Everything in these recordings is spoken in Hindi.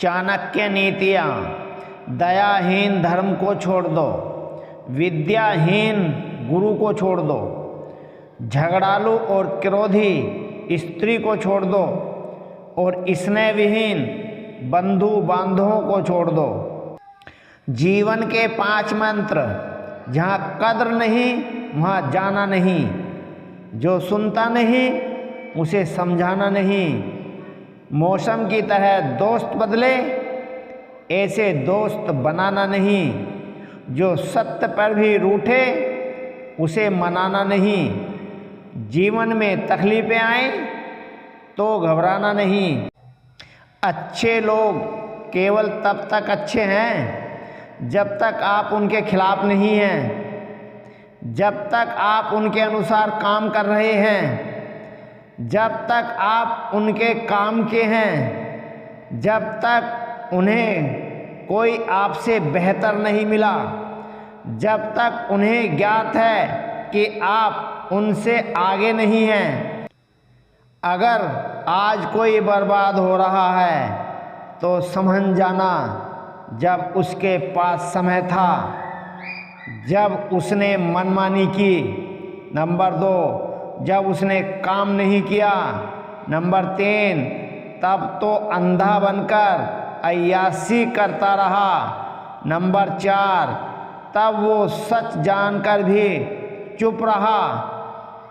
चाणक्य नीतियाँ। दयाहीन धर्म को छोड़ दो, विद्याहीन गुरु को छोड़ दो, झगड़ालू और क्रोधी स्त्री को छोड़ दो और स्नेह विहीन बंधु बांधवों को छोड़ दो। जीवन के 5 मंत्र। जहाँ कद्र नहीं वहाँ जाना नहीं, जो सुनता नहीं उसे समझाना नहीं, मौसम की तरह दोस्त बदले ऐसे दोस्त बनाना नहीं, जो सत्य पर भी रूठे उसे मनाना नहीं, जीवन में तकलीफें आए तो घबराना नहीं। अच्छे लोग केवल तब तक अच्छे हैं जब तक आप उनके खिलाफ नहीं हैं, जब तक आप उनके अनुसार काम कर रहे हैं, जब तक आप उनके काम के हैं, जब तक उन्हें कोई आपसे बेहतर नहीं मिला, जब तक उन्हें ज्ञात है कि आप उनसे आगे नहीं हैं। अगर आज कोई बर्बाद हो रहा है तो समझ जाना जब उसके पास समय था, जब उसने मनमानी की। नंबर 2, जब उसने काम नहीं किया। नंबर 3, तब तो अंधा बनकर अय्याशी करता रहा। नंबर 4, तब वो सच जानकर भी चुप रहा,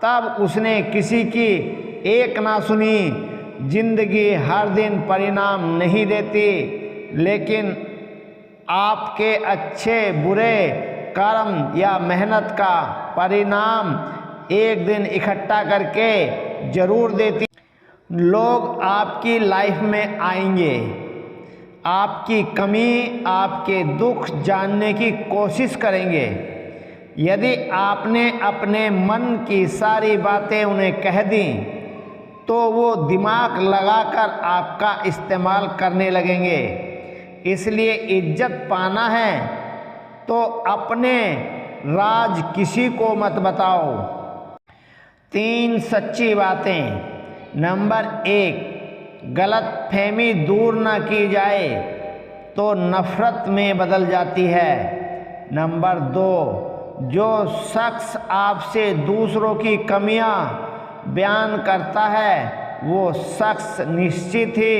तब उसने किसी की एक ना सुनी। जिंदगी हर दिन परिणाम नहीं देती, लेकिन आपके अच्छे बुरे कर्म या मेहनत का परिणाम एक दिन इकट्ठा करके जरूर देती। लोग आपकी लाइफ में आएंगे, आपकी कमी, आपके दुख जानने की कोशिश करेंगे। यदि आपने अपने मन की सारी बातें उन्हें कह दी तो वो दिमाग लगाकर आपका इस्तेमाल करने लगेंगे। इसलिए इज्जत पाना है तो अपने राज किसी को मत बताओ। 3 सच्ची बातें। नंबर 1, गलत फहमी दूर न की जाए तो नफरत में बदल जाती है। नंबर 2, जो शख्स आपसे दूसरों की कमियां बयान करता है वो शख्स निश्चित ही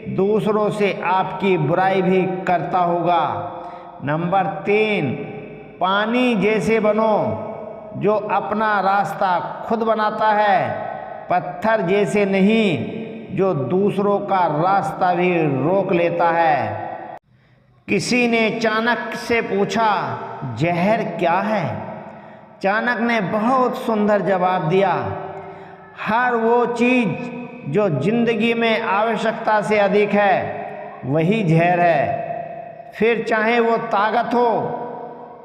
दूसरों से आपकी बुराई भी करता होगा। नंबर 3, पानी जैसे बनो जो अपना रास्ता खुद बनाता है, पत्थर जैसे नहीं जो दूसरों का रास्ता भी रोक लेता है। किसी ने चाणक्य से पूछा, जहर क्या है? चाणक्य ने बहुत सुंदर जवाब दिया, हर वो चीज़ जो जिंदगी में आवश्यकता से अधिक है वही जहर है। फिर चाहे वो ताकत हो,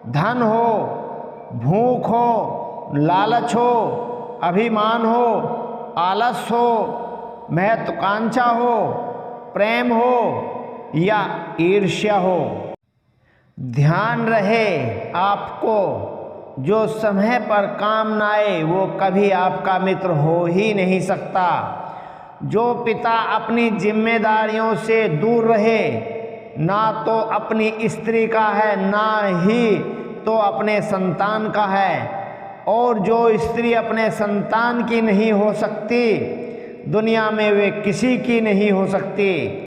धन हो, भूख हो, लालच हो, अभिमान हो, आलस हो, महत्वाकांक्षा हो, प्रेम हो या ईर्ष्या हो। ध्यान रहे आपको जो समय पर काम न आए वो कभी आपका मित्र हो ही नहीं सकता। जो पिता अपनी जिम्मेदारियों से दूर रहे ना तो अपनी स्त्री का है ना ही तो अपने संतान का है, और जो स्त्री अपने संतान की नहीं हो सकती दुनिया में वे किसी की नहीं हो सकती।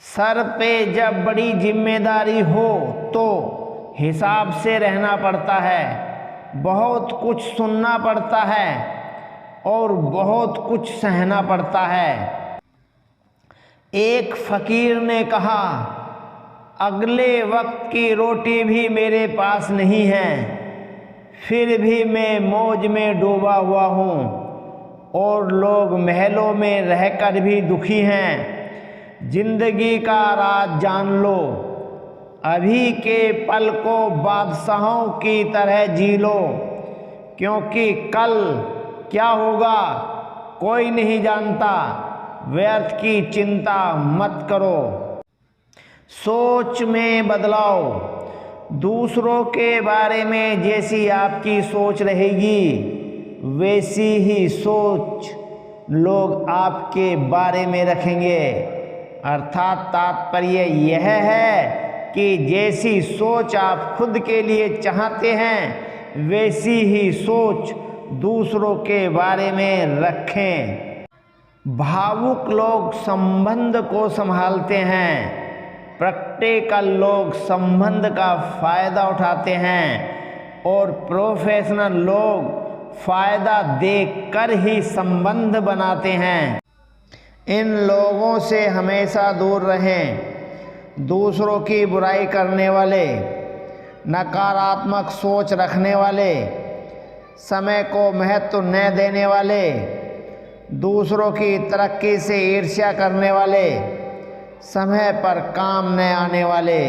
सर पे जब बड़ी जिम्मेदारी हो तो हिसाब से रहना पड़ता है, बहुत कुछ सुनना पड़ता है और बहुत कुछ सहना पड़ता है। एक फकीर ने कहा, अगले वक्त की रोटी भी मेरे पास नहीं है, फिर भी मैं मौज में डूबा हुआ हूँ और लोग महलों में रहकर भी दुखी हैं। जिंदगी का राज जान लो, अभी के पल को बादशाहों की तरह जी लो, क्योंकि कल क्या होगा कोई नहीं जानता। व्यर्थ की चिंता मत करो। सोच में बदलाव। दूसरों के बारे में जैसी आपकी सोच रहेगी वैसी ही सोच लोग आपके बारे में रखेंगे। अर्थात तात्पर्य यह है कि जैसी सोच आप खुद के लिए चाहते हैं वैसी ही सोच दूसरों के बारे में रखें। भावुक लोग संबंध को संभालते हैं, प्रैक्टिकल लोग संबंध का फायदा उठाते हैं और प्रोफेशनल लोग फायदा देखकर ही संबंध बनाते हैं। इन लोगों से हमेशा दूर रहें। दूसरों की बुराई करने वाले, नकारात्मक सोच रखने वाले, समय को महत्व न देने वाले, दूसरों की तरक्की से ईर्ष्या करने वाले, समय पर काम न आने वाले।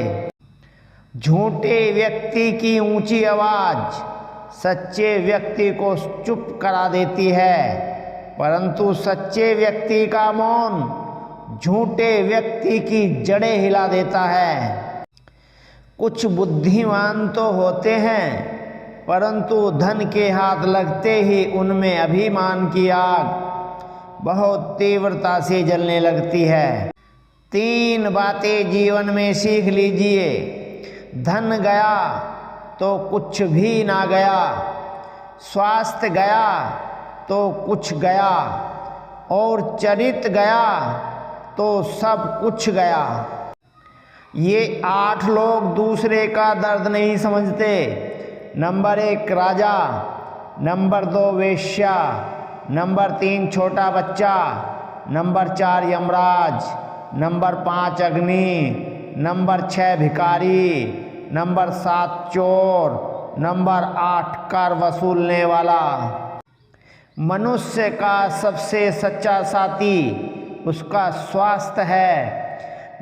झूठे व्यक्ति की ऊंची आवाज़ सच्चे व्यक्ति को चुप करा देती है, परंतु सच्चे व्यक्ति का मौन झूठे व्यक्ति की जड़ें हिला देता है। कुछ बुद्धिमान तो होते हैं, परंतु धन के हाथ लगते ही उनमें अभिमान की आग बहुत तीव्रता से जलने लगती है। 3 बातें जीवन में सीख लीजिए। धन गया तो कुछ भी ना गया, स्वास्थ्य गया तो कुछ गया, और चरित्र गया तो सब कुछ गया। ये 8 लोग दूसरे का दर्द नहीं समझते। नंबर 1 राजा, नंबर 2 वेश्या, नंबर 3 छोटा बच्चा, नंबर 4 यमराज, नंबर 5 अग्नि, नंबर 6 भिखारी, नंबर 7 चोर, नंबर 8 कर वसूलने वाला। मनुष्य का सबसे सच्चा साथी उसका स्वास्थ्य है।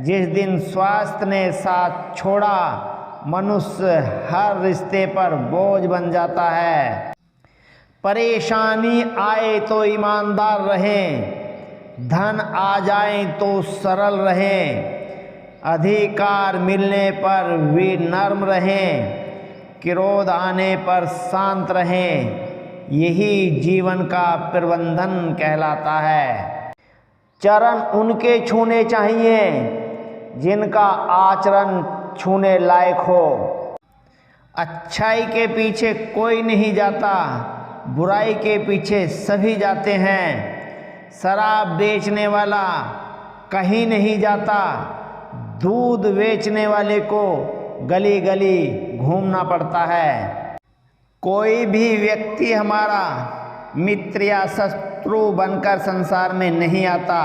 जिस दिन स्वास्थ्य ने साथ छोड़ा, मनुष्य हर रिश्ते पर बोझ बन जाता है। परेशानी आए तो ईमानदार रहें, धन आ जाए तो सरल रहें, अधिकार मिलने पर विनम्र रहें, क्रोध आने पर शांत रहें। यही जीवन का प्रबंधन कहलाता है। चरण उनके छूने चाहिए जिनका आचरण छूने लायक हो। अच्छाई के पीछे कोई नहीं जाता, बुराई के पीछे सभी जाते हैं। शराब बेचने वाला कहीं नहीं जाता, दूध बेचने वाले को गली गली घूमना पड़ता है। कोई भी व्यक्ति हमारा मित्र या शत्रु बनकर संसार में नहीं आता।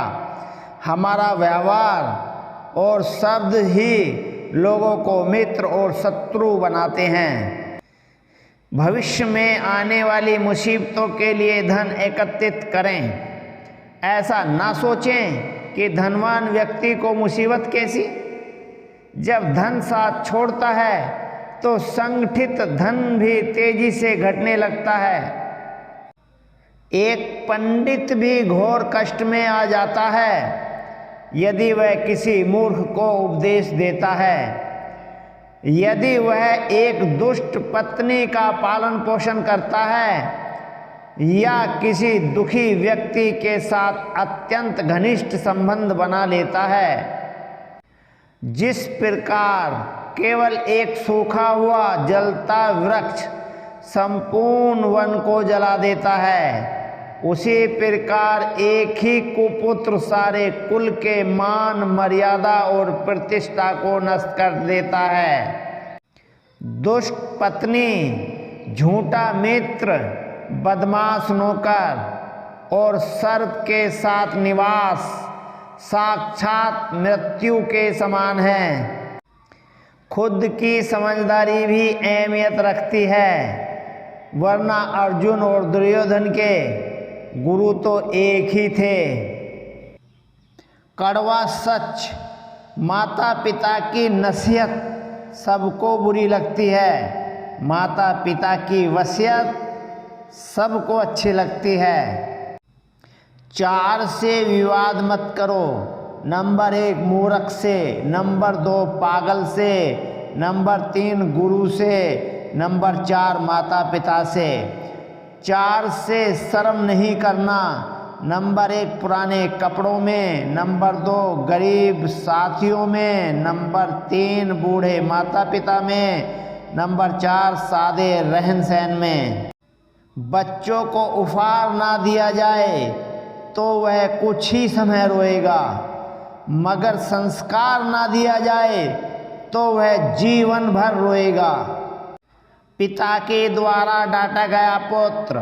हमारा व्यवहार और शब्द ही लोगों को मित्र और शत्रु बनाते हैं। भविष्य में आने वाली मुसीबतों के लिए धन एकत्रित करें। ऐसा ना सोचें कि धनवान व्यक्ति को मुसीबत कैसी। जब धन साथ छोड़ता है तो संगठित धन भी तेजी से घटने लगता है। एक पंडित भी घोर कष्ट में आ जाता है यदि वह किसी मूर्ख को उपदेश देता है। यदि वह एक दुष्ट पत्नी का पालन पोषण करता है या किसी दुखी व्यक्ति के साथ अत्यंत घनिष्ठ संबंध बना लेता है। जिस प्रकार केवल एक सूखा हुआ जलता वृक्ष संपूर्ण वन को जला देता है, उसी प्रकार एक ही कुपुत्र सारे कुल के मान, मर्यादा और प्रतिष्ठा को नष्ट कर देता है। दुष्ट पत्नी, झूठा मित्र, बदमाश नौकर और सर्प के साथ निवास साक्षात मृत्यु के समान है। खुद की समझदारी भी अहमियत रखती है, वरना अर्जुन और दुर्योधन के गुरु तो एक ही थे। कड़वा सच, माता पिता की नसीहत सबको बुरी लगती है, माता पिता की वसीयत सबको अच्छी लगती है। 4 से विवाद मत करो। नंबर 1 मूर्ख से, नंबर 2 पागल से, नंबर 3 गुरु से, नंबर 4 माता पिता से। 4 से शर्म नहीं करना, नंबर 1 पुराने कपड़ों में, नंबर 2 गरीब साथियों में, नंबर 3 बूढ़े माता पिता में, नंबर 4 सादे रहन सहन में। बच्चों को उपहार ना दिया जाए तो वह कुछ ही समय रोएगा, मगर संस्कार ना दिया जाए तो वह जीवन भर रोएगा। पिता के द्वारा डांटा गया पुत्र,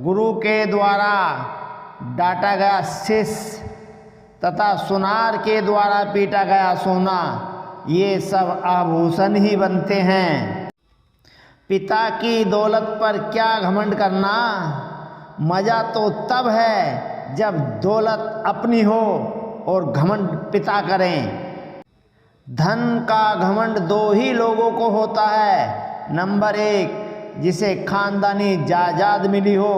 गुरु के द्वारा डांटा गया शिष्य तथा सुनार के द्वारा पीटा गया सोना, ये सब आभूषण ही बनते हैं। पिता की दौलत पर क्या घमंड करना, मज़ा तो तब है जब दौलत अपनी हो और घमंड पिता करें। धन का घमंड 2 ही लोगों को होता है, नंबर 1 जिसे खानदानी जायदाद मिली हो,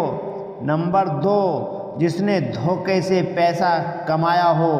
नंबर 2 जिसने धोखे से पैसा कमाया हो।